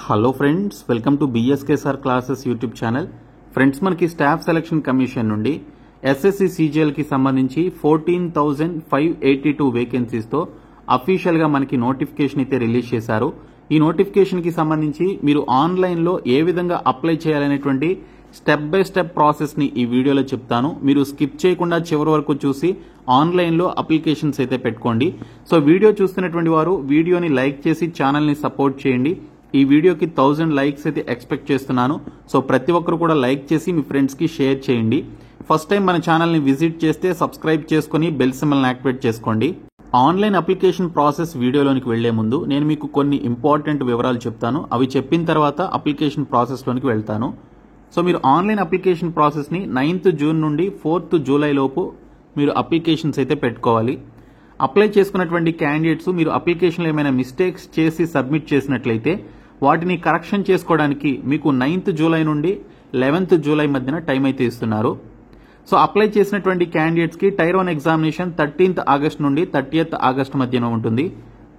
Hello friends, welcome to BSK sir classes YouTube channel. Friends, మనకి staff selection commission నుండి CGL సిజిఎల్ కి సంబంధించి 14,582 వేకెన్సీస్తో అఫీషియల్గా మనకి నోటిఫికేషన్ అయితే రిలీజ్ చేశారు. ఈ నోటిఫికేషన్ కి సంబంధించి మీరు ఆన్లైన్లో ఏ విధంగా అప్లై చేయాలనేటువంటి స్టెప్ బై స్టెప్ ప్రాసెస్ ని ఈ వీడియోలో చెప్తాను. మీరు స్కిప్ చేయకుండా చివరి వరకు చూసి ఆన్లైన్లో అప్లికేషన్స్ అయితే పెట్టుకోండి. సో వీడియో చూస్తున్నటువంటి వారు వీడియోని లైక్ చేసి ఛానల్ని సపోర్ట్ చేయండి. ఈ వీడియోకి 1000 లైక్స్ అయితే ఎక్స్పెక్ట్ చేస్తున్నాను. సో ప్రతి ఒక్కరు కూడా లైక్ చేసి మీ ఫ్రెండ్స్కి షేర్ చేయండి. ఫస్ట్ టైం మన ఛానల్ని విజిట్ చేస్తే సబ్స్క్రైబ్ చేసుకుని బెల్ సింబల్ని యాక్టివేట్ చేసుకోండి. ఆన్లైన్ అప్లికేషన్ ప్రాసెస్ వీడియోలోనికి వెళ్లే ముందు నేను మీకు కొన్ని ఇంపార్టెంట్ వివరాలు చెప్తాను. అవి చెప్పిన తర్వాత అప్లికేషన్ ప్రాసెస్లోనికి వెళ్తాను. సో మీరు ఆన్లైన్ అప్లికేషన్ ప్రాసెస్ని 9th జూన్ నుండి 4th జూలై లోపు మీరు అప్లికేషన్స్ అయితే పెట్టుకోవాలి. అప్లై చేసుకున్నటువంటి క్యాండిడేట్స్ మీరు అప్లికేషన్లో ఏమైనా మిస్టేక్స్ చేసి సబ్మిట్ చేసినట్లయితే వాటిని కరెక్షన్ చేసుకోవడానికి మీకు 9th జూలై నుండి 11th జూలై మధ్యన టైం అయితే ఇస్తున్నారు. సో అప్లై చేసినటువంటి క్యాండిడేట్స్ కి టైర్ 1 ఎగ్జామినేషన్ 13th ఆగస్ట్ నుండి 30th ఆగస్ట్ మధ్యన ఉంటుంది.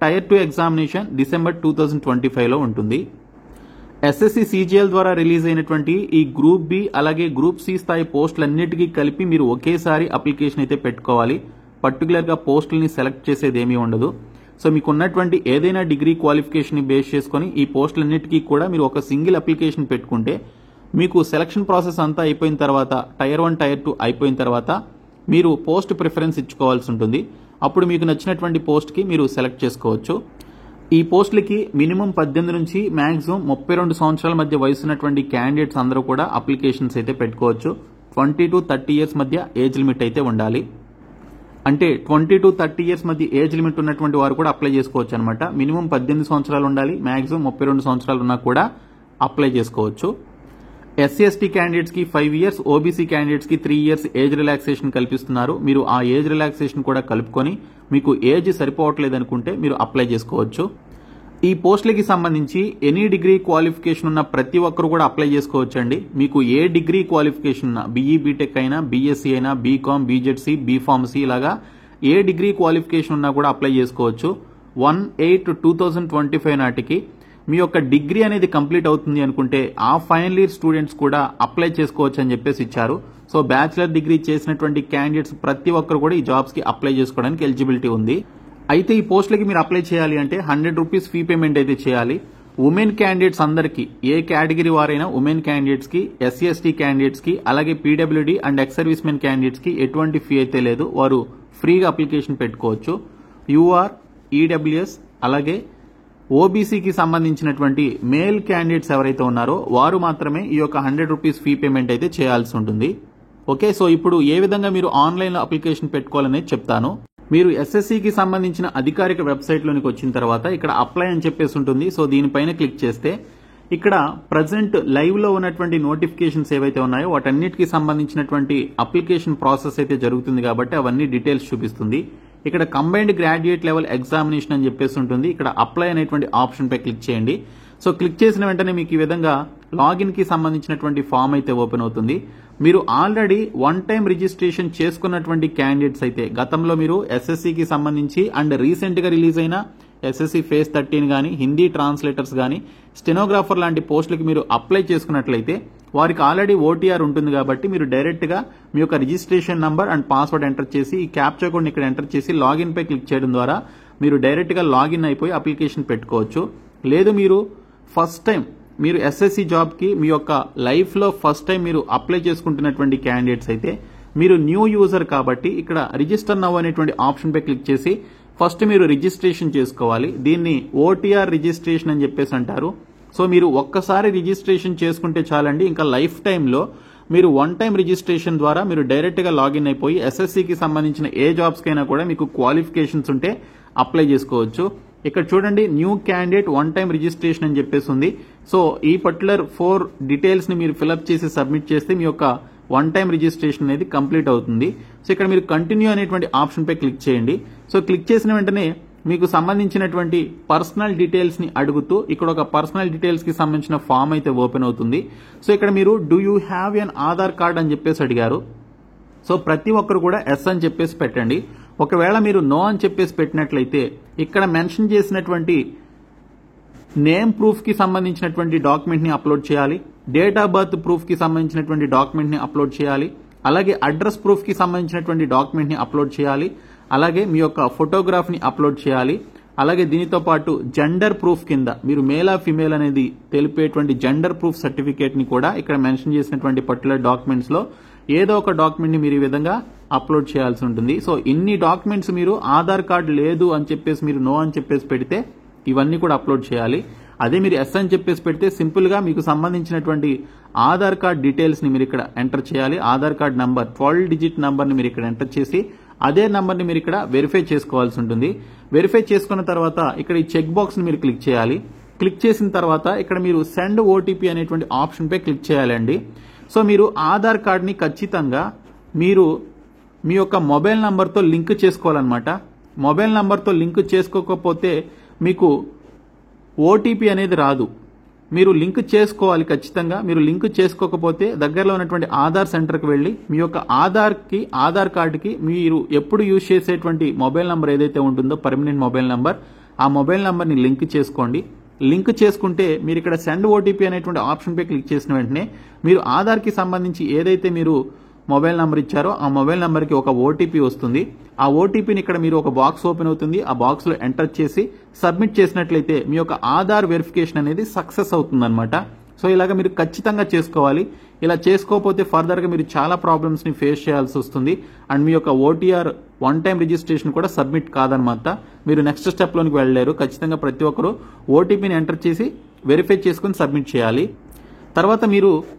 టైర్ 2 ఎగ్జామినేషన్ డిసెంబర్ 2025 లో ఉంటుంది. ఎస్ఎస్సి సిజిఎల్ ద్వారా రిలీజ్ అయినటువంటి ఈ గ్రూప్ బి అలాగే గ్రూప్ సి స్థాయి పోస్టులన్నిటికీ కలిపి మీరు ఒకేసారి అప్లికేషన్ అయితే పెట్టుకోవాలి. పర్టికులర్ గా పోస్టులని సెలెక్ట్ చేసేది ఏమీ ఉండదు. సో మీకు ఉన్నటువంటి ఏదైనా డిగ్రీ క్వాలిఫికేషన్ ని బేస్ చేసుకుని ఈ పోస్టులన్నిటికీ కూడా మీరు ఒక సింగిల్ అప్లికేషన్ పెట్టుకుంటే మీకు సెలక్షన్ ప్రాసెస్ అంతా అయిపోయిన తర్వాత టైర్ 1 టైర్ 2 అయిపోయిన తర్వాత మీరు పోస్ట్ ప్రిఫరెన్స్ ఇచ్చుకోవాల్సి ఉంటుంది. అప్పుడు మీకు నచ్చినటువంటి పోస్ట్ కి మీరు సెలెక్ట్ చేసుకోవచ్చు. ఈ పోస్టులకి మినిమం 18 నుంచి మాక్సిమం 32 సంవత్సరాల మధ్య వయసు ఉన్నటువంటి క్యాండిడేట్స్ అందరూ కూడా అప్లికేషన్స్ అయితే పెట్టుకోవచ్చు. 20 to 30 ఇయర్స్ మధ్య ఏజ్ లిమిట్ అయితే ఉండాలి. అంటే 20 to 30 ఇయర్స్ మధ్య ఏజ్ లిమిట్ ఉన్నటువంటి వారు కూడా అప్లై చేసుకోవచ్చు అనమాట. మినిమం 18 సంవత్సరాలు ఉండాలి, మాక్సిమం 32 సంవత్సరాలు ఉన్నా కూడా అప్లై చేసుకోవచ్చు. ఎస్సీ ఎస్టీ క్యాండిడేట్స్ కి 5 ఇయర్స్, ఓబీసీ క్యాండిడేట్స్ కి 3 ఇయర్స్ ఏజ్ రిలాక్సేషన్ కల్పిస్తున్నారు. మీరు ఆ ఏజ్ రిలాక్సేషన్ కూడా కలుపుకొని మీకు ఏజ్ సరిపోవట్లేదు అనుకుంటే మీరు అప్లై చేసుకోవచ్చు. ఈ పోస్టులకి సంబంధించి ఎనీ డిగ్రీ క్వాలిఫికేషన్ ఉన్న ప్రతి ఒక్కరు కూడా అప్లై చేసుకోవచ్చు అండి. మీకు ఏ డిగ్రీ క్వాలిఫికేషన్ ఉన్నా, బీఈ బీటెక్ అయినా, బీఎస్సీ అయినా, బీకామ్, బీజెడ్సీ, బీఫార్మసీ ఇలాగా ఏ డిగ్రీ క్వాలిఫికేషన్ ఉన్నా కూడా అప్లై చేసుకోవచ్చు. 1/8/2025 నాటికి మీ యొక్క డిగ్రీ అనేది కంప్లీట్ అవుతుంది అనుకుంటే ఆ ఫైనల్ ఇయర్ స్టూడెంట్స్ కూడా అప్లై చేసుకోవచ్చు అని చెప్పేసి ఇచ్చారు. సో బ్యాచిలర్ డిగ్రీ చేసినటువంటి క్యాండిడేట్స్ ప్రతి ఒక్కరు కూడా ఈ జాబ్స్ కి అప్లై చేసుకోవడానికి ఎలిజిబిలిటీ ఉంది. అయితే ఈ పోస్టులకి మీరు అప్లై చేయాలి అంటే 100 రూపీస్ ఫీ పేమెంట్ అయితే చేయాలి. ఉమెన్ క్యాండిడేట్స్ అందరికీ, ఏ కేటగిరీ వారైనా ఉమెన్ క్యాండిడేట్స్ కి, ఎస్సీ ఎస్టీ క్యాండిడేట్స్ కి, అలాగే PWD and ex service men candidates కి ఎటువంటి ఫీ అయితే లేదు. వారు ఫ్రీగా అప్లికేషన్ పెట్టుకోవచ్చు. యూఆర్, ఈడబ్ల్యూఎస్ అలాగే ఓబీసీకి సంబంధించినటువంటి మేల్ క్యాండిడేట్స్ ఎవరైతే ఉన్నారో వారు మాత్రమే ఈ యొక్క 100 రూపీస్ ఫీ పేమెంట్ అయితే చేయాల్సి ఉంటుంది. ఓకే, సో ఇప్పుడు ఏ విధంగా మీరు ఆన్లైన్లో అప్లికేషన్ పెట్టుకోవాలనేది చెప్తాను. మీరు ఎస్ఎస్సికి సంబంధించిన అధికారిక వెబ్సైట్లోనికి వచ్చిన తర్వాత ఇక్కడ అప్లై అని చెప్పేసి ఉంటుంది. సో దీనిపైన క్లిక్ చేస్తే ఇక్కడ ప్రజెంట్ లైవ్ లో ఉన్నటువంటి నోటిఫికేషన్స్ ఏవైతే ఉన్నాయో వాటన్నిటికీ సంబంధించినటువంటి అప్లికేషన్ ప్రాసెస్ అయితే జరుగుతుంది కాబట్టి అవన్నీ డీటెయిల్స్ చూపిస్తుంది. ఇక్కడ కంబైన్డ్ గ్రాడ్యుయేట్ లెవెల్ ఎగ్జామినేషన్ అని చెప్పేసి ఉంటుంది. ఇక్కడ అప్లై అనేటువంటి ఆప్షన్ పై క్లిక్ చేయండి. సో క్లిక్ చేసిన వెంటనే మీకు ఈ విధంగా లాగిన్ కి సంబంధించినటువంటి ఫామ్ అయితే ఓపెన్ అవుతుంది. మీరు ఆల్రెడీ 1 టైం రిజిస్ట్రేషన్ చేసుకున్నటువంటి క్యాండిడేట్స్ అయితే గతంలో మీరు ఎస్ఎస్సికి సంబంధించి అండ్ రీసెంట్ గా రిలీజ్ అయిన ఎస్ఎస్సి ఫేజ్ 13 గానీ, హిందీ ట్రాన్స్లేటర్స్ గానీ, స్టెనోగ్రాఫర్ లాంటి పోస్టులకి మీరు అప్లై చేసుకున్నట్లయితే వారికి ఆల్రెడీ ఓటీఆర్ ఉంటుంది కాబట్టి మీరు డైరెక్ట్ గా మీ యొక్క registration number and password enter చేసి ఈ క్యాప్చా కోడ్ ఇక్కడ ఎంటర్ చేసి లాగిన్ పై క్లిక్ చేయడం ద్వారా మీరు డైరెక్ట్ గా లాగిన్ అయిపోయి అప్లికేషన్ పెట్టుకోవచ్చు. లేదు మీరు ఫస్ట్ టైం మీరు ఎస్ఎస్సి జాబ్ కి మీ యొక్క లైఫ్ లో ఫస్ట్ టైం మీరు అప్లై చేసుకుంటున్నటువంటి క్యాండిడేట్స్ అయితే మీరు న్యూ యూజర్ కాబట్టి ఇక్కడ రిజిస్టర్ నౌ అనేటువంటి ఆప్షన్ పై క్లిక్ చేసి ఫస్ట్ మీరు రిజిస్ట్రేషన్ చేసుకోవాలి. దీన్ని ఓటీఆర్ రిజిస్ట్రేషన్ అని చెప్పేసి అంటారు. సో మీరు ఒక్కసారి రిజిస్ట్రేషన్ చేసుకుంటే చాలండి. ఇంకా లైఫ్ టైంలో మీరు 1 టైం రిజిస్ట్రేషన్ ద్వారా మీరు డైరెక్ట్ గా లాగిన్ అయిపోయి ఎస్ఎస్సికి సంబంధించిన ఏ జాబ్స్ కైనా కూడా మీకు క్వాలిఫికేషన్స్ ఉంటే అప్లై చేసుకోవచ్చు. ఇక్కడ చూడండి, న్యూ క్యాండిడేట్ 1 టైం రిజిస్ట్రేషన్ అని చెప్పేసి ఉంది. సో ఈ పర్టికులర్ 4 డీటెయిల్స్ ని మీరు ఫిల్అప్ చేసి సబ్మిట్ చేస్తే మీ యొక్క 1 టైం రిజిస్ట్రేషన్ అనేది కంప్లీట్ అవుతుంది. సో ఇక్కడ మీరు కంటిన్యూ అనేటువంటి ఆప్షన్ పై క్లిక్ చేయండి. సో క్లిక్ చేసిన వెంటనే మీకు సంబంధించినటువంటి పర్సనల్ డీటెయిల్స్ ని అడుగుతూ ఇక్కడ ఒక పర్సనల్ డీటెయిల్స్ కి సంబంధించిన ఫామ్ అయితే ఓపెన్ అవుతుంది. సో ఇక్కడ మీరు do you have an Aadhaar card అని చెప్పేసి అడిగారు. సో ప్రతి ఒక్కరు కూడా ఎస్ అని చెప్పేసి పెట్టండి. ఒకవేళ మీరు నో అని చెప్పేసి పెట్టినట్లయితే ఇక్కడ మెన్షన్ చేసినటువంటి నేమ్ ప్రూఫ్ కి సంబంధించినటువంటి డాక్యుమెంట్ ని అప్లోడ్ చేయాలి, డేట్ ఆఫ్ బర్త్ ప్రూఫ్ కి సంబంధించినటువంటి డాక్యుమెంట్ ని అప్లోడ్ చేయాలి, అలాగే అడ్రస్ ప్రూఫ్ కి సంబంధించినటువంటి డాక్యుమెంట్ ని అప్లోడ్ చేయాలి, అలాగే మీ యొక్క ఫోటోగ్రాఫ్ ని అప్లోడ్ చేయాలి, అలాగే దీనితో పాటు జెండర్ ప్రూఫ్ కింద మీరు మేల్ ఆ ఫిమేల్ అనేది తెలిపేటువంటి జెండర్ ప్రూఫ్ సర్టిఫికేట్ ని కూడా ఇక్కడ మెన్షన్ చేసినటువంటి పర్టికులర్ డాక్యుమెంట్స్ లో ఏదో ఒక డాక్యుమెంట్ ని మీరు ఈ విధంగా అప్లోడ్ చేయాల్సి ఉంటుంది. సో ఇన్ని డాక్యుమెంట్స్ మీరు ఆధార్ కార్డు లేదు అని చెప్పేసి మీరు నో అని చెప్పేసి పెడితే ఇవన్నీ కూడా అప్లోడ్ చేయాలి. అదే మీరు ఎస్ అని చెప్పేసి పెడితే సింపుల్ గా మీకు సంబంధించినటువంటి ఆధార్ కార్డ్ డీటెయిల్స్ ని మీరు ఇక్కడ ఎంటర్ చేయాలి. Aadhaar card number 12 digit number ని మీరు ఇక్కడ ఎంటర్ చేసి అదే నంబర్ ని మీరు ఇక్కడ వెరిఫై చేసుకోవాల్సి ఉంటుంది. వెరిఫై చేసుకున్న తర్వాత ఇక్కడ ఈ చెక్ బాక్స్ ని మీరు క్లిక్ చేయాలి. క్లిక్ చేసిన తర్వాత ఇక్కడ మీరు సెండ్ ఓటీపీ అనేటువంటి ఆప్షన్ పై క్లిక్ చేయాలండి. సో మీరు ఆధార్ కార్డ్ ని ఖచ్చితంగా మీరు మీ యొక్క మొబైల్ నంబర్తో లింక్ చేసుకోవాలన్నమాట. మొబైల్ నంబర్తో లింక్ చేసుకోకపోతే మీకు ఓటీపీ అనేది రాదు. మీరు లింక్ చేసుకోవాలి ఖచ్చితంగా. మీరు లింక్ చేసుకోకపోతే దగ్గరలో ఉన్నటువంటి ఆధార్ సెంటర్కి వెళ్ళి మీ యొక్క ఆధార్ కార్డుకి మీరు ఎప్పుడు యూజ్ చేసేటువంటి మొబైల్ నంబర్ ఏదైతే ఉంటుందో పర్మనెంట్ మొబైల్ నంబర్, ఆ మొబైల్ నంబర్ని లింక్ చేసుకోండి. లింక్ చేసుకుంటే మీరు ఇక్కడ సెండ్ ఓటీపీ అనేటువంటి ఆప్షన్ పై క్లిక్ చేసిన వెంటనే మీరు ఆధార్కి సంబంధించి ఏదైతే మీరు మొబైల్ నంబర్ ఇచ్చారో ఆ మొబైల్ నంబర్కి ఒక ఓటీపీ వస్తుంది. ఆ ఓటీపీని ఇక్కడ మీరు ఒక బాక్స్ ఓపెన్ అవుతుంది. ఆ బాక్స్ లో ఎంటర్ చేసి సబ్మిట్ చేసినట్లయితే మీ యొక్క ఆధార్ వెరిఫికేషన్ అనేది సక్సెస్ అవుతుందన్నమాట. సో ఇలాగ మీరు ఖచ్చితంగా చేసుకోవాలి. ఇలా చేసుకోకపోతే ఫర్దర్ గా మీరు చాలా ప్రాబ్లమ్స్ ని ఫేస్ చేయాల్సి వస్తుంది. అండ్ మీ యొక్క ఓటీఆర్ వన్ టైం రిజిస్ట్రేషన్ కూడా సబ్మిట్ కాదనమాట. మీరు నెక్స్ట్ స్టెప్ లోనికి వెళ్ళలేరు. ఖచ్చితంగా ప్రతి ఒక్కరు ఓటీపీని ఎంటర్ చేసి వెరిఫై చేసుకుని సబ్మిట్ చేయాలి. తర్వాత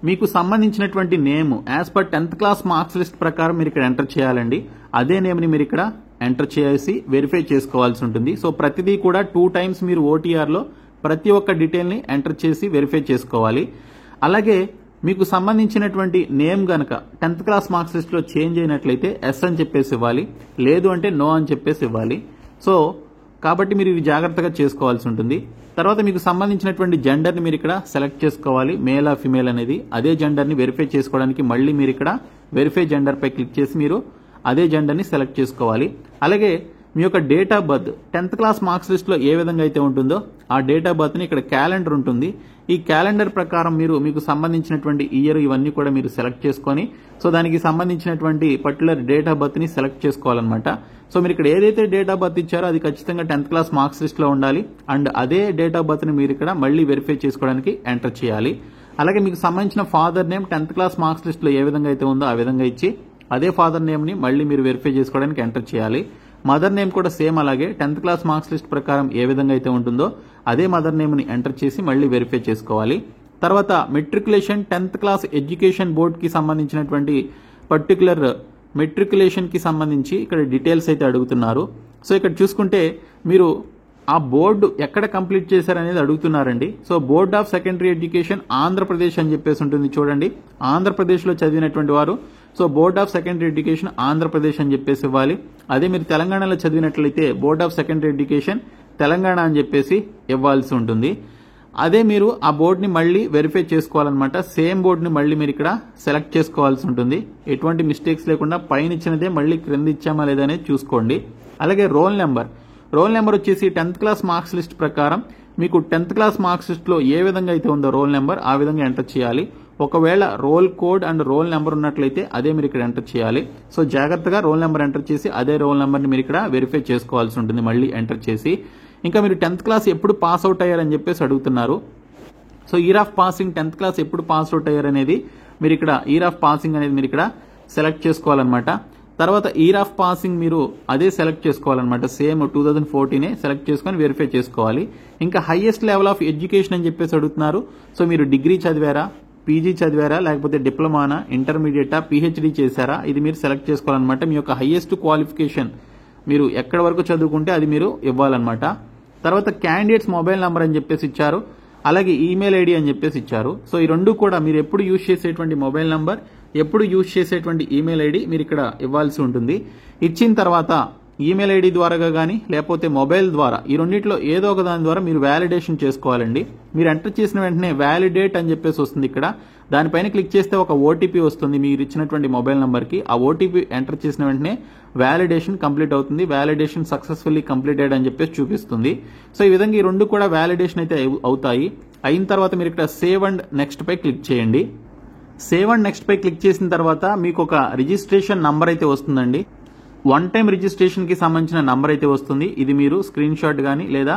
మీకు సంబంధించినటువంటి name as per 10th class marks list ప్రకారం మీరు ఇక్కడ ఎంటర్ చేయాలండి. అదే నేమ్ ని మీరు ఇక్కడ ఎంటర్ చేసి వెరిఫై చేసుకోవాల్సి ఉంటుంది. సో ప్రతిదీ కూడా 2 టైమ్స్ మీరు ఓటీఆర్ లో ప్రతి ఒక్క డీటెయిల్ ని ఎంటర్ చేసి వెరిఫై చేసుకోవాలి. అలాగే మీకు సంబంధించినటువంటి నేమ్ గనక 10th క్లాస్ మార్క్స్ లిస్ట్ లో చేంజ్ అయినట్లయితే ఎస్ అని చెప్పేసి ఇవ్వాలి, లేదు అంటే నో అని చెప్పేసి ఇవ్వాలి. సో కాబట్టి మీరు ఇవి జాగ్రత్తగా చేసుకోవాల్సి ఉంటుంది. తర్వాత మీకు సంబంధించినటువంటి జెండర్ ని మీరు ఇక్కడ సెలెక్ట్ చేసుకోవాలి, మేల్ ఆ ఫిమేల్ అనేది. అదే జెండర్ ని వెరిఫై చేసుకోవడానికి మళ్ళీ మీరు ఇక్కడ వెరిఫై జెండర్ పై క్లిక్ చేసి మీరు అదే జెండర్ ని సెలెక్ట్ చేసుకోవాలి. అలాగే మీ యొక్క date of birth 10th class marks list లో ఏ విధంగా అయితే ఉంటుందో ఆ డేట్ ఆఫ్ బర్త్ ని ఇక్కడ క్యాలెండర్ ఉంటుంది. ఈ క్యాలెండర్ ప్రకారం మీకు సంబంధించినటువంటి ఇయర్ ఇవన్నీ కూడా మీరు సెలెక్ట్ చేసుకొని సో దానికి సంబంధించినటువంటి పర్టికులర్ డేట్ ఆఫ్ బర్త్ ని సెలెక్ట్ చేసుకోవాలన్నమాట. సో మీరు ఇక్కడ ఏదైతే డేట్ ఆఫ్ బర్త్ ఇచ్చారో అది ఖచ్చితంగా 10th క్లాస్ మార్క్స్ లిస్ట్ లో ఉండాలి. అండ్ అదే డేట్ ఆఫ్ బర్త్ ని మీరు ఇక్కడ మళ్ళీ వెరిఫై చేసుకోవడానికి ఎంటర్ చేయాలి. అలాగే మీకు సంబంధించిన father name 10th class marks list లో ఏ విధంగా అయితే ఉందో ఆ విధంగా ఇచ్చి అదే ఫాదర్ నేమ్ ని మళ్ళీ మీరు వెరిఫై చేసుకోవడానికి ఎంటర్ చేయాలి. మదర్ నేమ్ కూడా సేమ్ అలాగే 10th క్లాస్ మార్క్స్ లిస్ట్ ప్రకారం ఏ విధంగా అయితే ఉంటుందో అదే మదర్ నేమ్ ని ఎంటర్ చేసి మళ్ళీ వెరిఫై చేసుకోవాలి. తర్వాత matriculation 10th class education board కి సంబంధించినటువంటి పర్టికులర్ మెట్రికులేషన్ కి సంబంధించి ఇక్కడ డీటెయిల్స్ అయితే అడుగుతున్నారు. సో ఇక్కడ చూసుకుంటే మీరు ఆ బోర్డు ఎక్కడ కంప్లీట్ చేశారనేది అడుగుతున్నారండి. So board of secondary education Andhra Pradesh అని చెప్పేసి ఉంటుంది చూడండి. ఆంధ్రప్రదేశ్ లో చదివినటువంటి వారు so board of secondary education Andhra Pradesh అని చెప్పేసి ఇవ్వాలి. అదే మీరు తెలంగాణలో చదివినట్లయితే board of secondary education Telangana అని చెప్పేసి ఇవ్వాల్సి ఉంటుంది. అదే మీరు ఆ బోర్డుని మళ్ళీ వెరిఫై చేసుకోవాలన్నమాట. సేమ్ బోర్డుని మళ్ళీ మీరు ఇక్కడ సెలెక్ట్ చేసుకోవాల్సి ఉంటుంది. ఎటువంటి మిస్టేక్స్ లేకుండా పైన ఇచ్చినదే మళ్ళీ క్రింద ఇచ్చామా లేదా అనేది చూసుకోండి. అలాగే రోల్ నెంబర్ వచ్చేసి 10th క్లాస్ మార్క్స్ లిస్ట్ ప్రకారం మీకు 10th క్లాస్ మార్క్స్ లిస్ట్ లో ఏ విధంగా అయితే ఉందో రోల్ నెంబర్ ఆ విధంగా ఎంటర్ చేయాలి. ఒకవేళ roll code and roll number ఉన్నట్లయితే అదే మీరు ఇక్కడ ఎంటర్ చేయాలి. సో జాగ్రత్తగా రోల్ నెంబర్ ఎంటర్ చేసి అదే రోల్ నెంబర్ ని మీరు ఇక్కడ వెరిఫై చేసుకోవాల్సి ఉంటుంది మళ్ళీ ఎంటర్ చేసి. ఇంకా మీరు 10th క్లాస్ ఎప్పుడు పాస్ అవుట్ అయ్యారని చెప్పేసి అడుగుతున్నారు. So year of passing 10th class ఎప్పుడు పాస్ అవుట్ అయ్యారనేది మీరు ఇక్కడ ఇయర్ ఆఫ్ పాసింగ్ అనేది మీరు ఇక్కడ సెలెక్ట్ చేసుకోవాలన్నమాట. తర్వాత ఇయర్ ఆఫ్ పాసింగ్ మీరు అదే సెలెక్ట్ చేసుకోవాలన్నమాట. సేమ్ 2014 సెలెక్ట్ చేసుకొని వెరిఫై చేసుకోవాలి. ఇంకా హైయెస్ట్ లెవెల్ ఆఫ్ ఎడ్యుకేషన్ అని చెప్పేసి అడుగుతున్నారు. సో మీరు డిగ్రీ చదివారా, పీజీ చదివారా, లేకపోతే డిప్లొమానా, ఇంటర్మీడియటా, పిహెచ్డి చేశారా, ఇది మీరు సెలెక్ట్ చేసుకోవాలన్నమాట. మీ యొక్క హైయెస్ట్ క్వాలిఫికేషన్ మీరు ఎక్కడి వరకు చదువుకుంటే అది మీరు ఇవ్వాలన్నమాట. తర్వాత క్యాండిడేట్స్ మొబైల్ నంబర్ అని చెప్పేసి ఇచ్చారు, అలాగే ఈమెయిల్ ఐడి అని చెప్పేసి ఇచ్చారు. సో ఈ రెండు కూడా మీరు ఎప్పుడు యూజ్ చేసేటువంటి మొబైల్ నంబర్, ఎప్పుడు యూజ్ చేసేటువంటి ఈమెయిల్ ఐడి మీరు ఇక్కడ ఇవ్వాల్సి ఉంటుంది. ఇచ్చిన తర్వాత ఈమెయిల్ ఐడి ద్వారా కానీ లేకపోతే మొబైల్ ద్వారా ఈ రెండిట్లో ఏదో ఒక దాని ద్వారా మీరు వ్యాలిడేషన్ చేసుకోవాలండి. మీరు ఎంటర్ చేసిన వెంటనే వ్యాలిడేట్ అని చెప్పేసి వస్తుంది. ఇక్కడ దానిపైన క్లిక్ చేస్తే ఒక ఓటీపీ వస్తుంది మీరు ఇచ్చినటువంటి మొబైల్ నంబర్కి. ఆ ఓటీపీ ఎంటర్ చేసిన వెంటనే వ్యాలిడేషన్ కంప్లీట్ అవుతుంది. వ్యాలిడేషన్ సక్సెస్ఫుల్లీ కంప్లీటెడ్ అని చెప్పేసి చూపిస్తుంది. సో ఈ విధంగా ఈ రెండు కూడా వ్యాలిడేషన్ అయితే అవుతాయి. అయిన తర్వాత మీరు ఇక్కడ సేవ్ అండ్ నెక్స్ట్ పై క్లిక్ చేయండి. సేవ్ అండ్ నెక్స్ట్ పై క్లిక్ చేసిన తర్వాత మీకు ఒక రిజిస్ట్రేషన్ నంబర్ అయితే వస్తుందండి. వన్ టైం రిజిస్ట్రేషన్ కి సంబంధించిన నంబర్ అయితే వస్తుంది. ఇది మీరు స్క్రీన్ షాట్ గానీ లేదా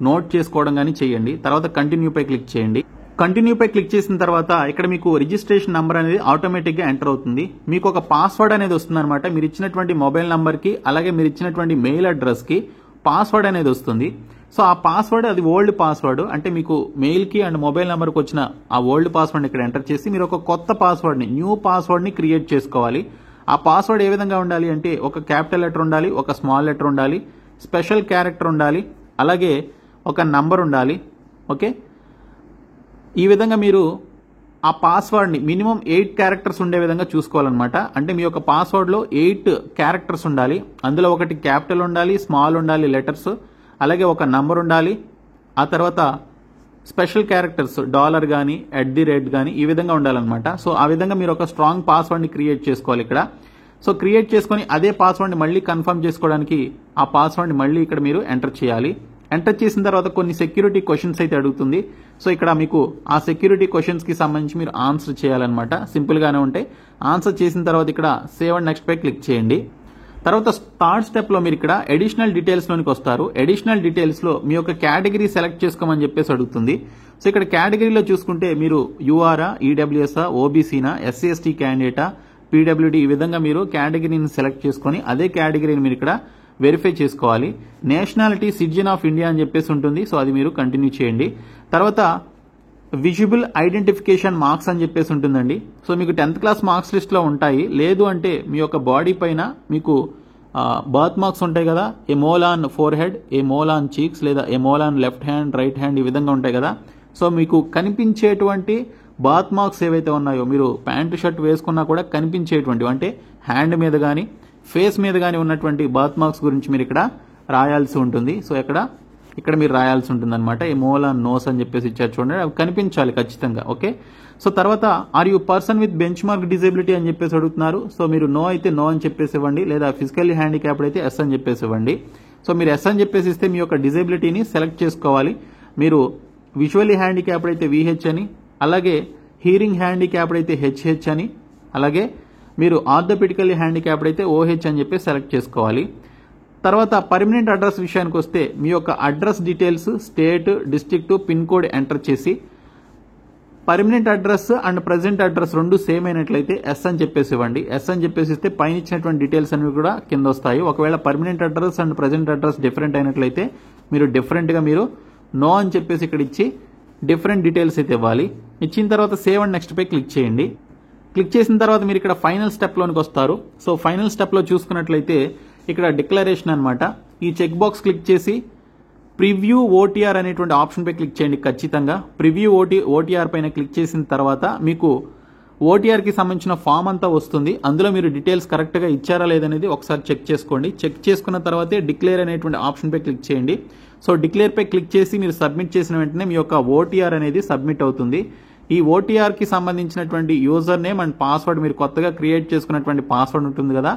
నోట్ చేసుకోవడం గానీ చేయండి. తర్వాత కంటిన్యూ పై క్లిక్ చేయండి. కంటిన్యూ పై క్లిక్ చేసిన తర్వాత ఇక్కడ మీకు రిజిస్ట్రేషన్ నంబర్ అనేది ఆటోమేటిక్ గా ఎంటర్ అవుతుంది. మీకు ఒక పాస్వర్డ్ అనేది వస్తుంది అనమాట. మీరు ఇచ్చినటువంటి మొబైల్ నంబర్ కి అలాగే మీరు ఇచ్చినటువంటి మెయిల్ అడ్రస్ కి పాస్వర్డ్ అనేది వస్తుంది. సో ఆ పాస్వర్డ్ అది ఓల్డ్ పాస్వర్డ్, అంటే మీకు మెయిల్ కి అండ్ మొబైల్ నెంబర్ కి వచ్చిన ఆ ఓల్డ్ పాస్వర్డ్ ఇక్కడ ఎంటర్ చేసి మీరు ఒక కొత్త పాస్వర్డ్ ని న్యూ పాస్వర్డ్ ని క్రియేట్ చేసుకోవాలి. ఆ పాస్వర్డ్ ఏ విధంగా ఉండాలి అంటే ఒక క్యాపిటల్ లెటర్ ఉండాలి, ఒక స్మాల్ లెటర్ ఉండాలి, స్పెషల్ క్యారెక్టర్ ఉండాలి, అలాగే ఒక నంబర్ ఉండాలి. ఓకే, ఈ విధంగా మీరు ఆ పాస్వర్డ్ని మినిమం 8 క్యారెక్టర్స్ ఉండే విధంగా చూసుకోవాలన్నమాట. అంటే మీ యొక్క పాస్వర్డ్లో 8 క్యారెక్టర్స్ ఉండాలి. అందులో ఒకటి క్యాపిటల్ ఉండాలి, స్మాల్ ఉండాలి లెటర్స్, అలాగే ఒక నంబర్ ఉండాలి. ఆ తర్వాత స్పెషల్ క్యారెక్టర్స్ డాలర్ కానీ @ కానీ ఈ విధంగా ఉండాలన్నమాట. సో ఆ విధంగా మీరు ఒక స్ట్రాంగ్ పాస్వర్డ్ని క్రియేట్ చేసుకోవాలి ఇక్కడ. సో క్రియేట్ చేసుకొని అదే పాస్వర్డ్ని మళ్ళీ కన్ఫర్మ్ చేసుకోవడానికి ఆ పాస్వర్డ్ని మళ్ళీ ఇక్కడ మీరు ఎంటర్ చేయాలి. ఎంటర్ చేసిన తర్వాత కొన్ని సెక్యూరిటీ క్వశ్చన్స్ అయితే అడుగుతుంది. సో ఇక్కడ మీకు ఆ సెక్యూరిటీ క్వశ్చన్స్ కి సంబంధించి మీరు ఆన్సర్ చేయాలన్నమాట. సింపుల్ గానే ఉంటాయి. ఆన్సర్ చేసిన తర్వాత ఇక్కడ సేవ్ అండ్ నెక్స్ట్ పై క్లిక్ చేయండి. తర్వాత థర్డ్ స్టెప్ లో మీరు ఇక్కడ అడిషనల్ డీటెయిల్స్ లోనికి వస్తారు. అడిషనల్ డీటెయిల్స్ లో మీ యొక్క కేటగిరీ సెలెక్ట్ చేసుకోమని చెప్పేసి అడుగుతుంది. సో ఇక్కడ కేటగిరీలో చూసుకుంటే మీరు యూఆర్ఆ, ఈడబ్ల్యూఎస్ఆ, ఓబీసీనా, ఎస్సీ ఎస్టీ క్యాండిడేటా, పీడబ్ల్యూడీ ఈ విధంగా మీరు కేటగిరీని సెలెక్ట్ చేసుకొని అదే కేటగిరీని మీరు ఇక్కడ వెరిఫై చేసుకోవాలి. నేషనాలిటీ సిటిజన్ ఆఫ్ ఇండియా అని చెప్పేసి ఉంటుంది. సో అది మీరు కంటిన్యూ చేయండి. తర్వాత విజిబుల్ ఐడెంటిఫికేషన్ మార్క్స్ అని చెప్పేసి ఉంటుందండి. సో మీకు 10th క్లాస్ మార్క్స్ లిస్ట్ లో ఉంటాయి. లేదు అంటే మీ యొక్క బాడీ పైన మీకు బర్త్ మార్క్స్ ఉంటాయి కదా, a mole on forehead, a mole on cheeks, లేదా a mole on left hand, right hand ఈ విధంగా ఉంటాయి కదా. సో మీకు కనిపించేటువంటి బర్త్ మార్క్స్ ఏవైతే ఉన్నాయో మీరు ప్యాంటు షర్ట్ వేసుకున్నా కూడా కనిపించేటువంటివి, అంటే హ్యాండ్ మీద కానీ ఫేస్ మీద కానీ ఉన్నటువంటి బర్త్ మార్క్స్ గురించి మీరు ఇక్కడ రాయాల్సి ఉంటుంది. సో ఇక్కడ మీరు రాయాల్సి ఉంటుంది అనమాట. ఏ మోల్ ఆన్ నోస్ అని చెప్పేసి ఇచ్చారు చూడండి, అవి కనిపించాలి ఖచ్చితంగా. ఓకే, సో తర్వాత are you person with benchmark disability అని చెప్పేసి అడుగుతున్నారు. సో మీరు నో అయితే నో అని చెప్పేసి ఇవ్వండి, లేదా ఫిజికల్లీ హ్యాండిక్యాప్డ్ అయితే ఎస్ అని చెప్పేసి ఇవ్వండి. సో మీరు ఎస్ అని చెప్పేసి ఇస్తే మీ యొక్క డిజేబిలిటీని సెలెక్ట్ చేసుకోవాలి. మీరు విజువల్లీ హ్యాండిక్యాప్డ్ అయితే విహెచ్ అని, అలాగే హీరింగ్ హ్యాండిక్యాప్డ్ అయితే హెచ్హెచ్ అని, అలాగే మీరు ఆర్థోపెడికల్లీ హ్యాండిక్యాప్డ్ అయితే ఓహెచ్ అని చెప్పి సెలెక్ట్ చేసుకోవాలి. తర్వాత పర్మనెంట్ అడ్రస్ విషయానికి వస్తే మీ యొక్క address details, state, district, pin code enter చేసి permanent address and present address రెండు సేమ్ అయినట్లయితే ఎస్ అని చెప్పేసి ఇవ్వండి. ఎస్ అని చెప్పేసి ఇస్తే పైన ఇచ్చినటువంటి డీటెయిల్స్ అనేవి కూడా కింద వస్తాయి. ఒకవేళ permanent address and present address different అయినట్లయితే మీరు డిఫరెంట్ గా మీరు నో అని చెప్పేసి ఇక్కడ ఇచ్చి డిఫరెంట్ డీటెయిల్స్ అయితే ఇవ్వాలి. ఇచ్చిన తర్వాత సేవ్ అండ్ నెక్స్ట్ పై క్లిక్ చేయండి. క్లిక్ చేసిన తర్వాత మీరు ఇక్కడ ఫైనల్ స్టెప్ లోనికి వస్తారు. సో ఫైనల్ స్టెప్ లో చూసుకున్నట్లయితే ఇక్కడ డిక్లరేషన్ అన్నమాట. ఈ చెక్ బాక్స్ క్లిక్ చేసి ప్రివ్యూ ఓటీఆర్ అనేటువంటి ఆప్షన్ పై క్లిక్ చేయండి. ఖచ్చితంగా ప్రివ్యూ ఓటీఆర్ పైన క్లిక్ చేసిన తర్వాత మీకు ఓటీఆర్ కి సంబంధించిన ఫామ్ అంతా వస్తుంది. అందులో మీరు డీటెయిల్స్ కరెక్ట్ గా ఇచ్చారా లేదనేది ఒకసారి చెక్ చేసుకోండి. చెక్ చేసుకున్న తర్వాతే డిక్లేర్ అనేటువంటి ఆప్షన్ పై క్లిక్ చేయండి. సో డిక్లేర్ పై క్లిక్ చేసి మీరు సబ్మిట్ చేసిన వెంటనే మీ యొక్క ఓటీఆర్ అనేది సబ్మిట్ అవుతుంది. ఈ ఓటీఆర్ కి సంబంధించినటువంటి యూజర్ నేమ్ అండ్ పాస్వర్డ్ మీరు కొత్తగా క్రియేట్ చేసుకున్నటువంటి పాస్వర్డ్ ఉంటుంది కదా,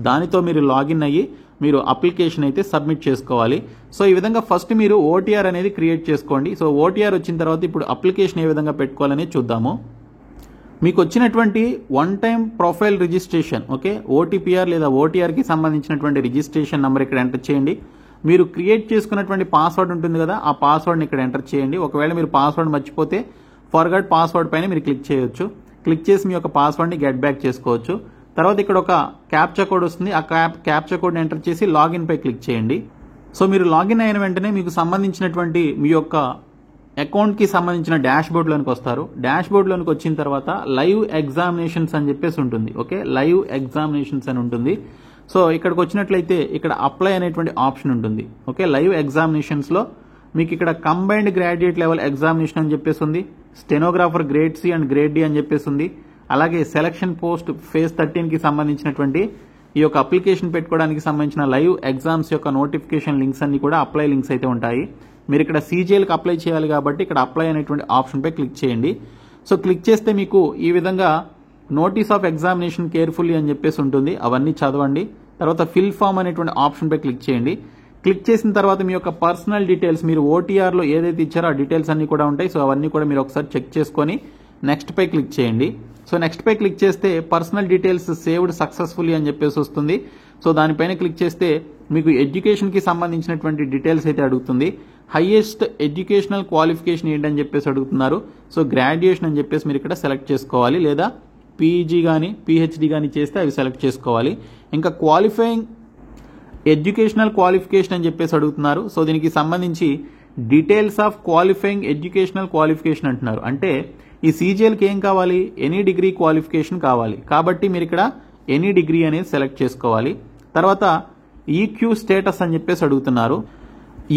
దానితో మీరు లాగిన్ అయ్యి మీరు అప్లికేషన్ అయితే సబ్మిట్ చేసుకోవాలి. సో ఈ విధంగా ఫస్ట్ మీరు ఓటీఆర్ అనేది క్రియేట్ చేసుకోండి. సో ఓటీఆర్ వచ్చిన తర్వాత ఇప్పుడు అప్లికేషన్ ఏ విధంగా పెట్టుకోవాలని చూద్దాము. మీకు వచ్చినటువంటి one time profile registration, okay, OTPR లేదా ఓటీఆర్ కి సంబంధించినటువంటి రిజిస్ట్రేషన్ నెంబర్ ఇక్కడ ఎంటర్ చేయండి. మీరు క్రియేట్ చేసుకున్నటువంటి పాస్వర్డ్ ఉంటుంది కదా, ఆ పాస్వర్డ్ని ఇక్కడ ఎంటర్ చేయండి. ఒకవేళ మీరు పాస్వర్డ్ మర్చిపోతే ఫర్గట్ పాస్వర్డ్ పైన మీరు క్లిక్ చేయొచ్చు. క్లిక్ చేసి మీ యొక్క పాస్వర్డ్ని గెట్ బ్యాక్ చేసుకోవచ్చు. తర్వాత ఇక్కడ ఒక క్యాప్చా కోడ్ వస్తుంది. ఆ క్యాప్చా కోడ్ని ఎంటర్ చేసి లాగిన్ పై క్లిక్ చేయండి. సో మీరు లాగిన్ అయిన వెంటనే మీకు సంబంధించినటువంటి మీ యొక్క అకౌంట్కి సంబంధించిన డాష్ బోర్డ్లోనికి వస్తారు. డాష్ బోర్డ్లోనికి వచ్చిన తర్వాత లైవ్ ఎగ్జామినేషన్స్ అని చెప్పేసి ఉంటుంది. ఓకే, లైవ్ ఎగ్జామినేషన్స్ అని ఉంటుంది. సో ఇక్కడికి వచ్చినట్లయితే ఇక్కడ అప్లై అనేటువంటి ఆప్షన్ ఉంటుంది. ఓకే, లైవ్ ఎగ్జామినేషన్స్ లో మీకు ఇక్కడ కంబైన్డ్ గ్రాడ్యుయేట్ లెవెల్ ఎగ్జామినేషన్ అని చెప్పేసి ఉంది, stenographer grade C and grade D అని చెప్పేసి ఉంది, అలాగే సెలక్షన్ పోస్ట్ ఫేజ్ 13 కి సంబంధించినటువంటి ఈ యొక్క అప్లికేషన్ పెట్టుకోవడానికి సంబంధించిన లైవ్ ఎగ్జామ్స్ యొక్క నోటిఫికేషన్ లింక్స్ అన్ని కూడా అప్లై లింక్స్ అయితే ఉంటాయి. మీరు ఇక్కడ CGLకి అప్లై చేయాలి కాబట్టి ఇక్కడ అప్లై అనేటువంటి ఆప్షన్పై క్లిక్ చేయండి. సో క్లిక్ చేస్తే మీకు ఈ విధంగా నోటీస్ ఆఫ్ ఎగ్జామినేషన్ కేర్ఫుల్లీ అని చెప్పేసి ఉంటుంది, అవన్నీ చదవండి. తర్వాత ఫిల్ ఫామ్ అనేటువంటి ఆప్షన్పై క్లిక్ చేయండి. క్లిక్ చేసిన తర్వాత మీ యొక్క పర్సనల్ డీటెయిల్స్ మీరు OTRలో ఏదైతే ఇచ్చారో ఆ డీటెయిల్స్ అన్ని కూడా ఉంటాయి. సో అవన్నీ కూడా మీరు ఒకసారి చెక్ చేసుకొని నెక్స్ట్ పై క్లిక్ చేయండి. సో నెక్స్ట్ పై క్లిక్ చేస్తే పర్సనల్ డీటెయిల్స్ సేవ్డ్ సక్సెస్ఫుల్లీ అని చెప్పేసి వస్తుంది. సో దానిపైన క్లిక్ చేస్తే మీకు ఎడ్యుకేషన్కి సంబంధించినటువంటి డీటెయిల్స్ అయితే అడుగుతుంది. హైయెస్ట్ ఎడ్యుకేషనల్ క్వాలిఫికేషన్ ఏంటని చెప్పేసి అడుగుతున్నారు. సో గ్రాడ్యుయేషన్ అని చెప్పేసి మీరు ఇక్కడ సెలెక్ట్ చేసుకోవాలి, లేదా PG కానీ PhD కానీ చేస్తే అవి సెలెక్ట్ చేసుకోవాలి. ఇంకా క్వాలిఫైయింగ్ ఎడ్యుకేషనల్ క్వాలిఫికేషన్ అని చెప్పేసి అడుగుతున్నారు. సో దీనికి సంబంధించి details of qualifying educational qualification అంటున్నారు. అంటే ఈ CGLకి ఏం కావాలి, ఎనీ డిగ్రీ క్వాలిఫికేషన్ కావాలి. కాబట్టి మీరు ఇక్కడ ఎనీ డిగ్రీ అనేది సెలెక్ట్ చేసుకోవాలి. తర్వాత EQ స్టేటస్ అని చెప్పేసి అడుగుతున్నారు.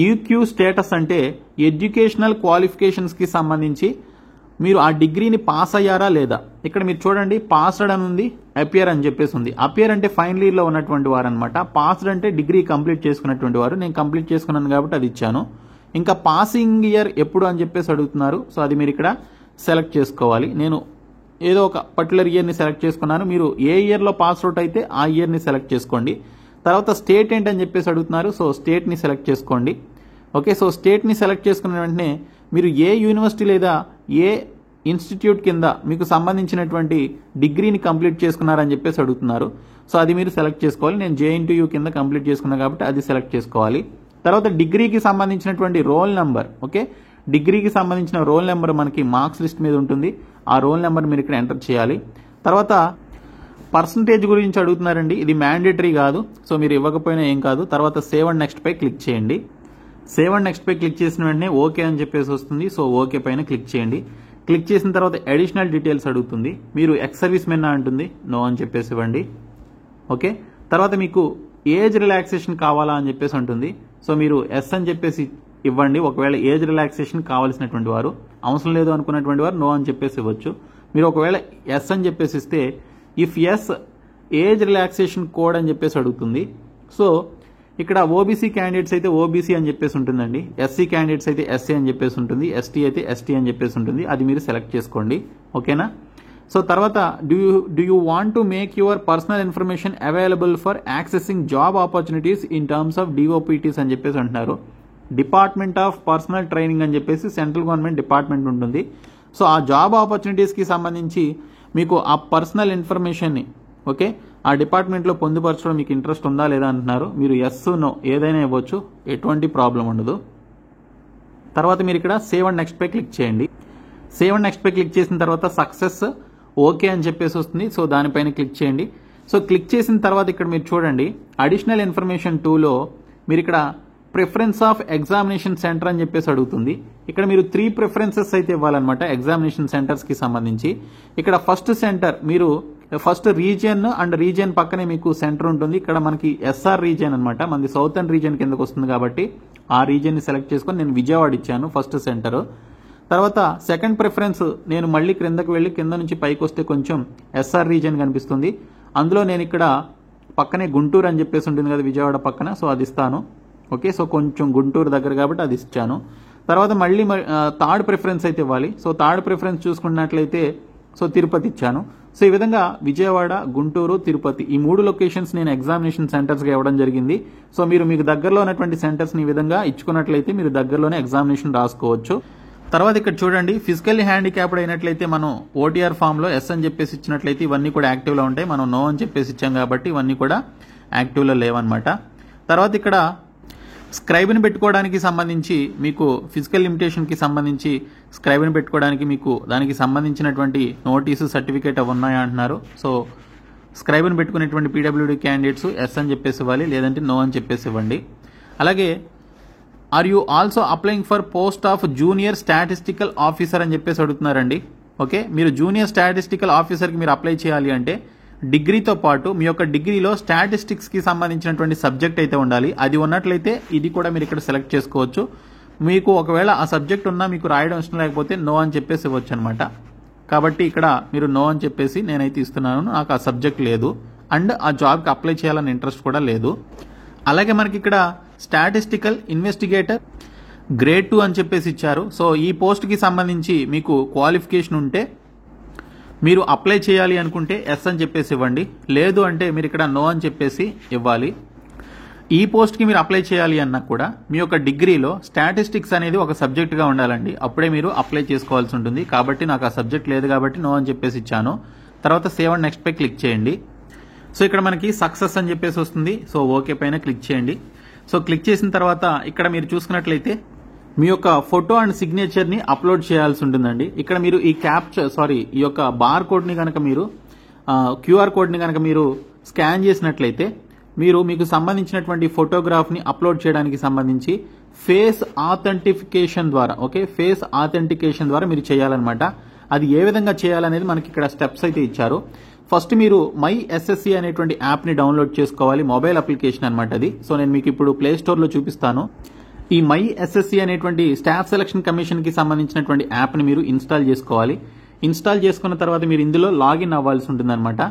EQ స్టేటస్ అంటే ఎడ్యుకేషనల్ క్వాలిఫికేషన్స్కి సంబంధించి మీరు ఆ డిగ్రీని పాస్ అయ్యారా లేదా. ఇక్కడ మీరు చూడండి, పాస్డ్ అని ఉంది, అపియర్ అని చెప్పేసి ఉంది. అపియర్ అంటే ఫైనల్ ఇయర్లో ఉన్నటువంటి వారు అనమాట. పాస్డ్ అంటే డిగ్రీ కంప్లీట్ చేసుకున్నటువంటి వారు. నేను కంప్లీట్ చేసుకున్నాను కాబట్టి అది ఇచ్చాను. ఇంకా పాసింగ్ ఇయర్ ఎప్పుడు అని చెప్పేసి అడుగుతున్నారు. సో అది మీరు ఇక్కడ సెలెక్ట్ చేసుకోవాలి. నేను ఏదో ఒక పర్టికులర్ ఇయర్ని సెలెక్ట్ చేసుకున్నాను. మీరు ఏ ఇయర్లో పాస్ అవుట్ అయితే ఆ ఇయర్ని సెలెక్ట్ చేసుకోండి. తర్వాత స్టేట్ ఏంటని చెప్పేసి అడుగుతున్నారు. సో స్టేట్ని సెలెక్ట్ చేసుకోండి. ఓకే, సో స్టేట్ని సెలెక్ట్ చేసుకున్న వెంటనే మీరు ఏ యూనివర్సిటీ లేదా ఏ ఇన్స్టిట్యూట్ కింద మీకు సంబంధించినటువంటి డిగ్రీని కంప్లీట్ చేసుకున్నారని చెప్పేసి అడుగుతున్నారు. సో అది మీరు సెలెక్ట్ చేసుకోవాలి. నేను JNTU కింద కంప్లీట్ చేసుకున్నాను కాబట్టి అది సెలెక్ట్ చేసుకోవాలి. తర్వాత డిగ్రీకి సంబంధించినటువంటి రోల్ నెంబర్, ఓకే, డిగ్రీకి సంబంధించిన రోల్ నెంబర్ మనకి మార్క్స్ లిస్ట్ మీద ఉంటుంది. ఆ రోల్ నెంబర్ మీరు ఇక్కడ ఎంటర్ చేయాలి. తర్వాత పర్సంటేజ్ గురించి అడుగుతున్నారండి. ఇది మ్యాండేటరీ కాదు, సో మీరు ఇవ్వకపోయినా ఏం కాదు. తర్వాత సేవ్ అండ్ నెక్స్ట్ పై క్లిక్ చేయండి. సేవ్ అండ్ నెక్స్ట్ పై క్లిక్ చేసిన వెంటనే ఓకే అని చెప్పేసి వస్తుంది. సో ఓకే పైన క్లిక్ చేయండి. క్లిక్ చేసిన తర్వాత అడిషనల్ డీటెయిల్స్ అడుగుతుంది. మీరు ఎక్స్ సర్వీస్ మెన్ అంటుంది, నో అని చెప్పేసి ఇవ్వండి. ఓకే, తర్వాత మీకు ఏజ్ రిలాక్సేషన్ కావాలా అని చెప్పేసి ఉంటుంది. సో మీరు ఎస్ అని చెప్పేసి ఇవ్వండి. ఒకవేళ ఏజ్ రిలాక్సేషన్ కావాల్సినటువంటి వారు, అవసరం లేదు అనుకున్నటువంటి వారు నో అని చెప్పేసి ఇవ్వచ్చు. మీరు ఒకవేళ ఎస్ అని చెప్పేసి ఇస్తే if yes age relaxation code అని చెప్పేసి అడుగుతుంది. సో ఇక్కడ ఓబీసీ క్యాండిడేట్స్ అయితే ఓబీసీ అని చెప్పేసి ఉంటుందండి. ఎస్సీ క్యాండిడేట్స్ అయితే ఎస్సీ అని చెప్పేసి ఉంటుంది. ఎస్టీ అయితే ఎస్టీ అని చెప్పేసి ఉంటుంది. అది మీరు సెలెక్ట్ చేసుకోండి. ఓకేనా. సో తర్వాత do you want to make your personal information available for accessing job opportunities in terms of DOPTs అని చెప్పేసి అంటున్నారు. డిపార్ట్మెంట్ ఆఫ్ పర్సనల్ ట్రైనింగ్ అని చెప్పేసి సెంట్రల్ గవర్నమెంట్ డిపార్ట్మెంట్ ఉంటుంది. సో ఆ జాబ్ ఆపర్చునిటీస్కి సంబంధించి మీకు ఆ పర్సనల్ ఇన్ఫర్మేషన్ని, ఓకే, ఆ డిపార్ట్మెంట్లో పొందుపరచడం మీకు ఇంట్రెస్ట్ ఉందా లేదా అంటున్నారు. మీరు ఎస్ నో ఏదైనా ఇవ్వచ్చు, ఎటువంటి ప్రాబ్లం ఉండదు. తర్వాత మీరు ఇక్కడ సేవ్ అండ్ నెక్స్ట్ పై క్లిక్ చేయండి. సేవ్ అండ్ నెక్స్ట్ పై క్లిక్ చేసిన తర్వాత సక్సెస్ ఓకే అని చెప్పేసి వస్తుంది. సో దానిపైన క్లిక్ చేయండి. సో క్లిక్ చేసిన తర్వాత ఇక్కడ మీరు చూడండి, అడిషనల్ ఇన్ఫర్మేషన్ 2లో మీరు ఇక్కడ ప్రిఫరెన్స్ ఆఫ్ ఎగ్జామినేషన్ సెంటర్ అని చెప్పేసి అడుగుతుంది. ఇక్కడ మీరు 3 ప్రిఫరెన్సెస్ అయితే ఇవ్వాలన్నమాట ఎగ్జామినేషన్ సెంటర్స్కి సంబంధించి. ఇక్కడ ఫస్ట్ సెంటర్ మీరు ఫస్ట్ రీజియన్ అండ్ రీజియన్ పక్కనే మీకు సెంటర్ ఉంటుంది. ఇక్కడ మనకి SR రీజియన్ అనమాట, మనది సౌతర్న్ రీజియన్ కిందకు వస్తుంది కాబట్టి ఆ రీజియన్ని సెలెక్ట్ చేసుకొని నేను విజయవాడ ఇచ్చాను ఫస్ట్ సెంటర్. తర్వాత సెకండ్ ప్రిఫరెన్స్ నేను మళ్ళీ క్రిందకు వెళ్ళి కింద నుంచి పైకి వస్తే కొంచెం SR రీజియన్ కనిపిస్తుంది. అందులో నేను ఇక్కడ పక్కనే గుంటూరు అని చెప్పేసి ఉంటుంది కదా విజయవాడ పక్కన, సో అది ఇస్తాను. ఓకే, సో కొంచెం గుంటూరు దగ్గర కాబట్టి అది ఇచ్చాను. తర్వాత మళ్ళీ థర్డ్ ప్రిఫరెన్స్ అయితే ఇవ్వాలి. సో థర్డ్ ప్రిఫరెన్స్ చూసుకున్నట్లయితే సో తిరుపతి ఇచ్చాను. సో ఈ విధంగా విజయవాడ, గుంటూరు, తిరుపతి ఈ 3 లొకేషన్స్ నేను ఎగ్జామినేషన్ సెంటర్స్గా ఇవ్వడం జరిగింది. సో మీరు మీకు దగ్గరలో ఉన్నటువంటి సెంటర్స్ని ఈ విధంగా ఇచ్చుకున్నట్లయితే మీరు దగ్గరలోనే ఎగ్జామినేషన్ రాసుకోవచ్చు. తర్వాత ఇక్కడ చూడండి, ఫిజికల్లీ హ్యాండిక్యాప్డ్ అయినట్లయితే మనం OTR ఫామ్లో ఎస్ అని చెప్పేసి ఇచ్చినట్లయితే ఇవన్నీ కూడా యాక్టివ్లో ఉంటాయి. మనం నో అని చెప్పేసి ఇచ్చాం కాబట్టి ఇవన్నీ కూడా యాక్టివ్లో లేవన్నమాట. తర్వాత ఇక్కడ స్క్రైబ్ని పెట్టుకోవడానికి సంబంధించి మీకు ఫిజికల్ లిమిటేషన్కి సంబంధించి స్క్రైబ్ని పెట్టుకోవడానికి మీకు దానికి సంబంధించినటువంటి నోటీసు సర్టిఫికేట్ అవి ఉన్నాయా అంటున్నారు. సో స్క్రైబ్ని పెట్టుకునేటువంటి PWD క్యాండిడేట్స్ ఎస్ అని చెప్పేసి ఇవ్వాలి, లేదంటే నో అని చెప్పేసి ఇవ్వండి. అలాగే are you also applying for post of junior statistical officer అని చెప్పేసి అడుగుతున్నారండి. ఓకే, మీరు జూనియర్ స్టాటిస్టికల్ ఆఫీసర్కి మీరు అప్లై చేయాలి అంటే డిగ్రీతో పాటు మీ యొక్క డిగ్రీలో స్టాటిస్టిక్స్కి సంబంధించినటువంటి సబ్జెక్ట్ అయితే ఉండాలి. అది ఉన్నట్లయితే ఇది కూడా మీరు ఇక్కడ సెలెక్ట్ చేసుకోవచ్చు. మీకు ఒకవేళ ఆ సబ్జెక్ట్ ఉన్నా మీకు రాయడం ఇష్టం లేకపోతే నో అని చెప్పేసి ఇవ్వచ్చు అనమాట. కాబట్టి ఇక్కడ మీరు నో అని చెప్పేసి నేనైతే ఇస్తున్నాను, నాకు ఆ సబ్జెక్ట్ లేదు అండ్ ఆ జాబ్కి అప్లై చేయాలని ఇంట్రెస్ట్ కూడా లేదు. అలాగే మనకి ఇక్కడ స్టాటిస్టికల్ ఇన్వెస్టిగేటర్ గ్రేడ్ 2 అని చెప్పేసి ఇచ్చారు. సో ఈ పోస్ట్కి సంబంధించి మీకు క్వాలిఫికేషన్ ఉంటే మీరు అప్లై చేయాలి అనుకుంటే ఎస్ అని చెప్పేసి ఇవ్వండి, లేదు అంటే మీరు ఇక్కడ నో అని చెప్పేసి ఇవ్వాలి. ఈ పోస్ట్కి మీరు అప్లై చేయాలి అన్నా కూడా మీ యొక్క డిగ్రీలో స్టాటిస్టిక్స్ అనేది ఒక సబ్జెక్ట్గా ఉండాలండి, అప్పుడే మీరు అప్లై చేసుకోవాల్సి ఉంటుంది. కాబట్టి నాకు ఆ సబ్జెక్ట్ లేదు కాబట్టి నో అని చెప్పేసి ఇచ్చాను. తర్వాత సేవ్ అండ్ నెక్స్ట్ పై క్లిక్ చేయండి. సో ఇక్కడ మనకి సక్సెస్ అని చెప్పేసి వస్తుంది. సో ఓకే పైన క్లిక్ చేయండి. సో క్లిక్ చేసిన తర్వాత ఇక్కడ మీరు చూసుకున్నట్లయితే మీ యొక్క ఫోటో అండ్ సిగ్నేచర్ని అప్లోడ్ చేయాల్సి ఉంటుందండి. ఇక్కడ మీరు ఈ ఈ యొక్క బార్ కోడ్ని కనుక మీరు క్యూఆర్ కోడ్ని కనుక మీరు స్కాన్ చేసినట్లయితే మీకు సంబంధించినటువంటి ఫోటోగ్రాఫ్ని అప్లోడ్ చేయడానికి సంబంధించి ఫేస్ ఆథెంటిఫికేషన్ ద్వారా ఫేస్ ఆథెంటికేషన్ ద్వారా మీరు చేయాలన్నమాట. అది ఏ విధంగా చేయాలనేది మనకి ఇక్కడ స్టెప్స్ అయితే ఇచ్చారు. ఫస్ట్ మీరు మై ఎస్ఎస్సి అనేటువంటి యాప్ని డౌన్లోడ్ చేసుకోవాలి, మొబైల్ అప్లికేషన్ అనమాట అది. సో నేను మీకు ఇప్పుడు ప్లే స్టోర్లో చూపిస్తాను. ఈ మై ఎస్ఎస్సి అనేటువంటి స్టాఫ్ సెలక్షన్ కమిషన్కి సంబంధించినటువంటి యాప్ని మీరు ఇన్స్టాల్ చేసుకోవాలి. ఇన్స్టాల్ చేసుకున్న తర్వాత మీరు ఇందులో లాగిన్ అవ్వాల్సి ఉంటుంది అనమాట.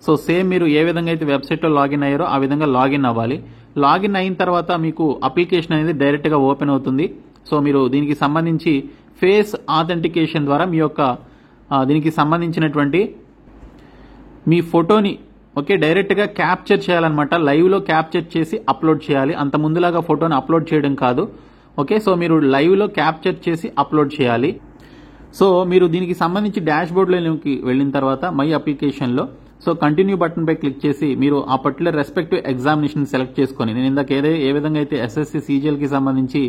సో సేమ్ మీరు ఏ విధంగా అయితే వెబ్సైట్లో లాగిన్ అయ్యారో ఆ విధంగా లాగిన్ అవ్వాలి. లాగిన్ అయిన తర్వాత మీకు అప్లికేషన్ అనేది డైరెక్ట్గా ఓపెన్ అవుతుంది. సో మీరు దీనికి సంబంధించి ఫేస్ ఆథెంటికేషన్ ద్వారా మీ యొక్క దీనికి సంబంధించినటువంటి మీ ఫోటోని డైరెక్ట్గా క్యాప్చర్ చేయాలన్నమాట. లైవ్లో క్యాప్చర్ చేసి అప్లోడ్ చేయాలి. అంత ముందులాగా ఫోటోని అప్లోడ్ చేయడం కాదు. సో మీరు లైవ్లో క్యాప్చర్ చేసి అప్లోడ్ చేయాలి. సో మీరు దీనికి సంబంధించి డాష్ బోర్డ్లోకి వెళ్ళిన తర్వాత మై అప్లికేషన్లో సో కంటిన్యూ బటన్ పై క్లిక్ చేసి మీరు ఆ పర్టికులర్ రెస్పెక్టివ్ ఎగ్జామినేషన్ సెలెక్ట్ చేసుకొని, నేను ఇందాక ఏ విధంగా అయితే ఎస్ఎస్సి సీజీఎల్కి సంబంధించి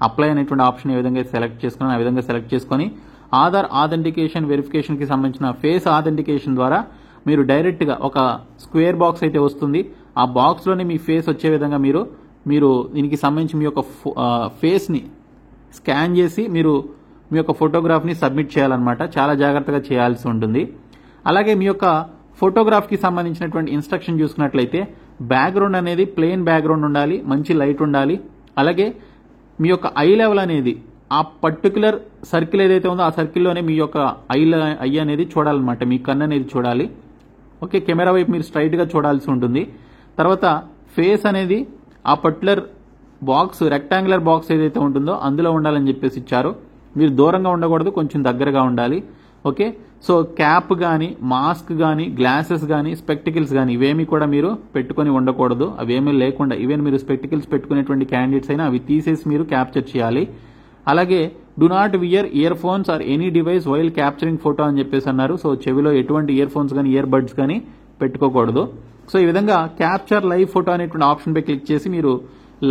అప్లై అనేటువంటి ఆప్షన్ ఏ విధంగా అయితే సెలెక్ట్ చేసుకుని ఆ విధంగా సెలెక్ట్ చేసుకొని ఆధార్ ఆథెంటికేషన్ వెరిఫికేషన్కి సంబంధించిన ఫేస్ ఆథెంటికేషన్ ద్వారా మీరు డైరెక్ట్గా ఒక స్క్వేర్ బాక్స్ అయితే వస్తుంది. ఆ బాక్స్లోనే మీ ఫేస్ వచ్చే విధంగా మీరు దీనికి సంబంధించి మీ యొక్క ఫేస్ని స్కాన్ చేసి మీరు మీ యొక్క ఫోటోగ్రాఫ్ని సబ్మిట్ చేయాలన్నమాట. చాలా జాగ్రత్తగా చేయాల్సి ఉంటుంది. అలాగే మీ యొక్క ఫోటోగ్రాఫ్కి సంబంధించినటువంటి ఇన్స్ట్రక్షన్ చూసుకున్నట్లయితే బ్యాక్గ్రౌండ్ అనేది ప్లెయిన్ బ్యాక్గ్రౌండ్ ఉండాలి, మంచి లైట్ ఉండాలి. అలాగే మీ యొక్క ఐ లెవెల్ అనేది ఆ పర్టికులర్ సర్కిల్ ఏదైతే ఉందో ఆ సర్కిల్లోనే మీ యొక్క ఐ అనేది చూడాలన్నమాట, మీ కన్ను అనేది చూడాలి. కెమెరా వైపు మీరు స్ట్రైట్గా చూడాల్సి ఉంటుంది. తర్వాత ఫేస్ అనేది ఆ పర్టికులర్ బాక్స్ రెక్టాంగులర్ బాక్స్ ఏదైతే ఉంటుందో అందులో ఉండాలని చెప్పేసి ఇచ్చారు. మీరు దూరంగా ఉండకూడదు, కొంచెం దగ్గరగా ఉండాలి. సో క్యాప్ కానీ మాస్క్ కానీ గ్లాసెస్ కానీ స్పెక్టికల్స్ కానీ ఇవేమీ కూడా మీరు పెట్టుకొని ఉండకూడదు. అవేమీ లేకుండా ఈవెన్ మీరు స్పెక్టికల్స్ పెట్టుకునేటువంటి క్యాండిడేట్స్ అయినా అవి తీసేసి మీరు క్యాప్చర్ చేయాలి. అలాగే do not wear earphones or any device while capturing photo అని చెప్పేసి అన్నారు. సో చెవిలో ఎటువంటి ఇయర్ ఫోన్స్ కానీ ఇయర్ బడ్స్ కానీ పెట్టుకోకూడదు. సో ఈ విధంగా క్యాప్చర్ లైవ్ ఫోటో అనేటువంటి ఆప్షన్ పై క్లిక్ చేసి మీరు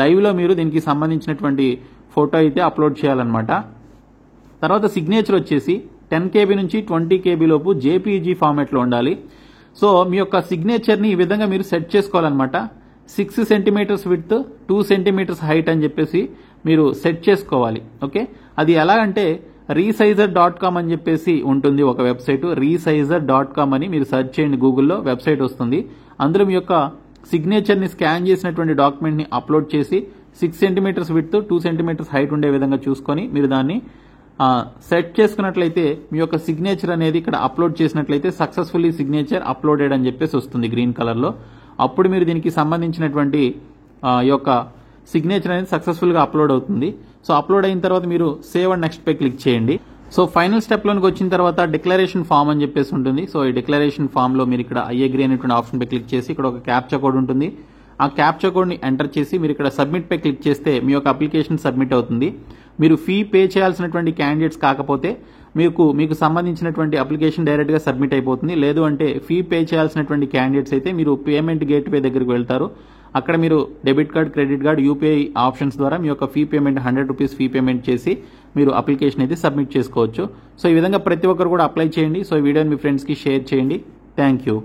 లైవ్లో మీరు దీనికి సంబంధించినటువంటి ఫోటో అయితే అప్లోడ్ చేయాలన్నమాట. తర్వాత సిగ్నేచర్ వచ్చేసి 10 KB నుంచి 20 KB లోపు జేపీఈజీ ఫార్మాట్లో ఉండాలి. సో మీ యొక్క సిగ్నేచర్ని ఈ విధంగా మీరు సెట్ చేసుకోవాలన్నమాట. 6 సెంటీమీటర్స్ విడ్త్ 2 సెంటీమీటర్స్ హైట్ అని చెప్పేసి మీరు సెట్ చేసుకోవాలి. అది ఎలా అంటే resizr.com అని చెప్పేసి ఉంటుంది ఒక వెబ్సైట్. resizr.com అని మీరు సెర్చ్ చేయండి, గూగుల్లో వెబ్సైట్ వస్తుంది. అందులో మీ యొక్క సిగ్నేచర్ని స్కాన్ చేసినటువంటి డాక్యుమెంట్ని అప్లోడ్ చేసి 6 సెంటీమీటర్స్ విడ్త్ 2 సెంటీమీటర్స్ హైట్ ఉండే విధంగా చూసుకొని మీరు దాన్ని సెట్ చేసుకున్నట్లయితే మీ యొక్క సిగ్నేచర్ అనేది ఇక్కడ అప్లోడ్ చేసినట్లయితే సక్సెస్ఫుల్లీ సిగ్నేచర్ అప్లోడెడ్ అని చెప్పేసి వస్తుంది గ్రీన్ కలర్లో. అప్పుడు మీరు దీనికి సంబంధించినటువంటి ఈ యొక్క సిగ్నేచర్ అనేది సక్సెస్ఫుల్గా అప్లోడ్ అవుతుంది. సో అప్లోడ్ అయిన తర్వాత మీరు సేవ్ అండ్ నెక్స్ట్ పై క్లిక్ చేయండి. సో ఫైనల్ స్టెప్లోకి వచ్చిన తర్వాత డిక్లరేషన్ ఫామ్ అని చెప్పేసి ఉంటుంది. సో ఈ డిక్లరేషన్ ఫామ్లో మీరు ఇక్కడ ఐ అగ్రీ అనేటువంటి ఆప్షన్ పై క్లిక్ చేసి ఇక్కడ ఒక క్యాప్చా కోడ్ ఉంటుంది. ఆ క్యాప్చా కోడ్ని ఎంటర్ చేసి మీరు ఇక్కడ సబ్మిట్ పై క్లిక్ చేస్తే మీ యొక్క అప్లికేషన్ సబ్మిట్ అవుతుంది. మీరు ఫీ పే చేయాల్సినటువంటి క్యాండిడేట్స్ కాకపోతే మీకు సంబంధించినటువంటి అప్లికేషన్ డైరెక్ట్గా సబ్మిట్ అయిపోతుంది. లేదు అంటే ఫీ పే చేయాల్సినటువంటి క్యాండిడేట్స్ అయితే మీరు పేమెంట్ గేట్వే దగ్గరికి వెళ్తారు. అక్కడ మీరు debit card, credit card, UPI options ద్వారా మీ యొక్క fee payment 100 rupees fee payment చేసి మీరు అప్లికేషన్ అయితే సబ్మిట్ చేసుకోవచ్చు. సో ఈ విధంగా ప్రతి ఒక్కరు కూడా అప్లై చేయండి. సో ఈ వీడియోని మీ ఫ్రెండ్స్కి షేర్ చేయండి. Thank you.